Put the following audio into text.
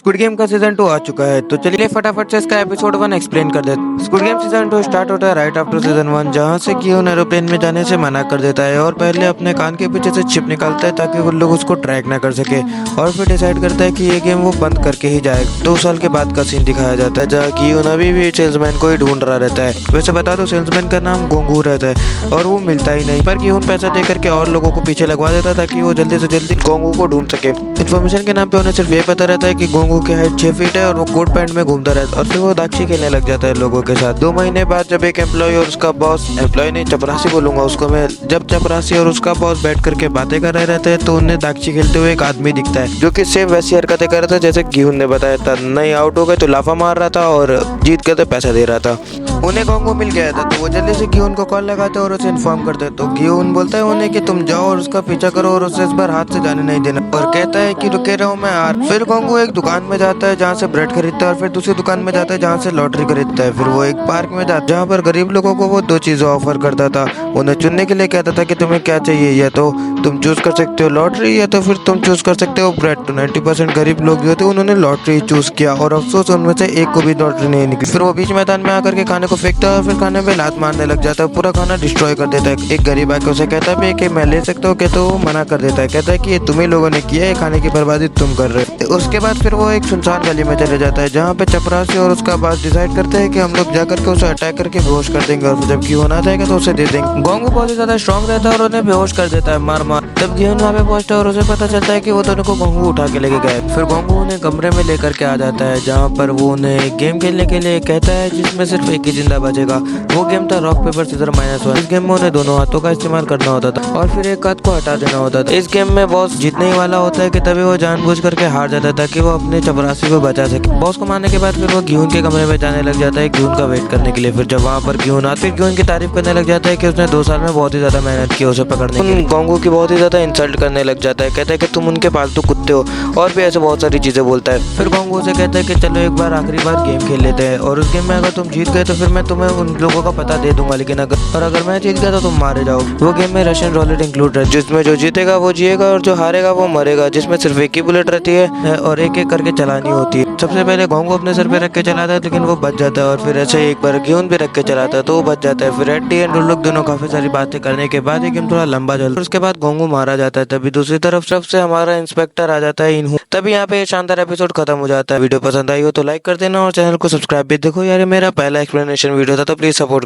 Squid game का season 2 आ चुका है, तो चलिए फटाफट से इसका एपिसोड 1 एक्सप्लेन कर देते। स्क्विड गेम सीजन 2 स्टार्ट होता है राइट आफ्टर सीजन 1, जहां से गियोन एरोप्लेन में जाने से मना कर देता है और पहले अपने कान के पीछे से चिप निकालता है ताकि वो लोग उसको ट्रैक ना कर सके, और फिर डिसाइड करता है कि ये गेम वो बंद करके ही जाए। 2 साल के बाद का सीन दिखाया जाता है जहाँ गियोन अभी भी सेल्समैन को ही ढूंढ रहा रहता है। वैसे बता दो सेल्समैन का नाम गोंगू रहता है और वो मिलता ही नहीं, पर गियोन पैसा दे करके और लोगों को पीछे लगवा देता है ताकि वो जल्दी से जल्दी गोंगू को ढूंढ सके। इन्फॉर्मेशन के नाम पे उन्हें सिर्फ ये पता रहता है कि गोंगू की हाइट 6 फीट है और वो कोट पैंट में घूमता रहता है, और फिर वो दाक्षी खेलने लग जाता है लोगों के साथ। 2 महीने बाद जब एक एम्प्लॉय और उसका बॉस, एम्प्लॉय नहीं चपरासी बोलूंगा उसको मैं, जब चपरासी और उसका बॉस बैठ करके बातें कर रहे रहते हैं तो उन्हें दाक्षी खेलते हुए एक आदमी दिखता है जो कि सेम वैसी हरकतें कर रहा था जैसे गियोन ने बताया था। नहीं आउट हो गए तो लाफा मार रहा था और जीत गए तो पैसा दे रहा था। उन्हें गोंगू मिल गया था तो वो जल्दी से गियोन को कॉल लगाते और उसे इन्फॉर्म करते, तो गियोन बोलता है उन्हें कि तुम जाओ और उसका पीछा करो और उसे इस बार हाथ से जाने नहीं देना, और कहता है कि रुके रहो मैं आ। फिर गोंगू एक दुकान में जाता है जहाँ से ब्रेड खरीदता है और फिर दूसरी दुकान में जाता है जहाँ से लॉटरी खरीदता है। फिर वो एक पार्क में जाता है जहाँ पर गरीब लोगों को वो 2 चीजें ऑफर करता था। उन्हें चुनने के लिए कहता था कि तुम्हें क्या चाहिए, या तो तुम चूज कर सकते हो लॉटरी या तो फिर तुम चूज कर सकते हो ब्रेड। तो 90% गरीब लोग जो थे उन्होंने लॉटरी चूज किया और अफसोस उनमें से एक को भी लॉटरी नहीं निकली। फिर वो बीच मैदान में आकर के खाने को फेंकता है और फिर खाने में लात मारने लग जाता है, पूरा खाना डिस्ट्रॉय कर देता है। एक गरीब आके उसे कहता है कि मैं ले सकता हूँ, कहते वो मना कर देता है, कहता है कि ये तुम्ही लोगों ने किया है, खाने की बर्बादी तुम कर रहे हो। उसके बाद फिर वो एक सुनसान गली में चले जाता है जहाँ पे चपरासी और उसका बास डिसाइड करते हैं कि हम लोग जाकर के उसे अटैक करके बेहोश कर देंगे, और जब गियोन आ जाएगा तो उसे दे देंगे। गोंगू बहुत ही ज्यादा स्ट्रॉन्ग रहता है और उन्हें बेहोश कर देता है मार मार। तब गियोन वहाँ पे पहुंचता है और उसे पता चलता है कि वो दोनों को गोंगू उठा के लेके गए। फिर गोंगू उन्हें कमरे में लेकर के आ जाता है जहाँ पर वो उन्हें एक गेम खेलने के लिए कहता है जिसमें सिर्फ एक ही जिंदा बचेगा। वो गेम था रॉक पेपर सीजर -1। इस गेम में उन्हें दोनों हाथों का इस्तेमाल करना होता था और फिर एक हाथ को हटा देना होता था। इस गेम में बॉस जीतने ही वाला होता है कि तभी वो जानबूझ करके हार जाता था कि वो अपने चपरासी को बचा सके। बॉस को मारने के बाद फिर वो गियोन के कमरे में जाने लग जाता है गियोन का वेट करने के लिए। फिर जब वहाँ पर गियोन आता है गियोन की तारीफ करने लग जाता है कि उसने 2 साल में बहुत ही ज्यादा मेहनत की उसे पकड़ने के लिए। गोंगू की बहुत ही ज्यादा इंसल्ट करने लग जाता है, कहता है कि तुम उनके पालतू कुत्ते हो और भी ऐसे बहुत सारी चीजें बोलता है। फिर गोंगू से कहता है कि चलो एक बार आखिरी बार गेम खेल लेते हैं और उस गेम में अगर तुम जीत गए तो फिर मैं तुम्हें उन लोगों का पता दे दूंगा, लेकिन अगर मैं जीत गया तो तुम मारे जाओ। वो गेम में रशियन रॉलेट इंक्लूड है जिसमें जो जीतेगा वो जिएगा और जो हारेगा वो मरेगा, जिसमें सिर्फ एक ही बुलेट रहती है और एक एक करके चलानी होती है। सबसे पहले गोंगू अपने सर पे रख के चलाता है लेकिन वो बच जाता है, और फिर ऐसे एक बार गियोन भी रख के चलाता है तो वो बच जाता है। फिर एट दी एंड लोग दोनों काफी सारी बातें करने के बाद ये गेम थोड़ा लंबा चलता है। उसके बाद गोंगू मारा जाता है। तभी दूसरी तरफ से हमारा इंस्पेक्टर आ जाता है इनहू। तभी यहाँ पे शानदार एपिसोड खत्म हो जाता है। वीडियो पसंद आई हो तो लाइक कर देना और चैनल को सब्सक्राइब भी। देखो यार मेरा पहला एक्सप्लेनेशन वीडियो था तो प्लीज सपोर्ट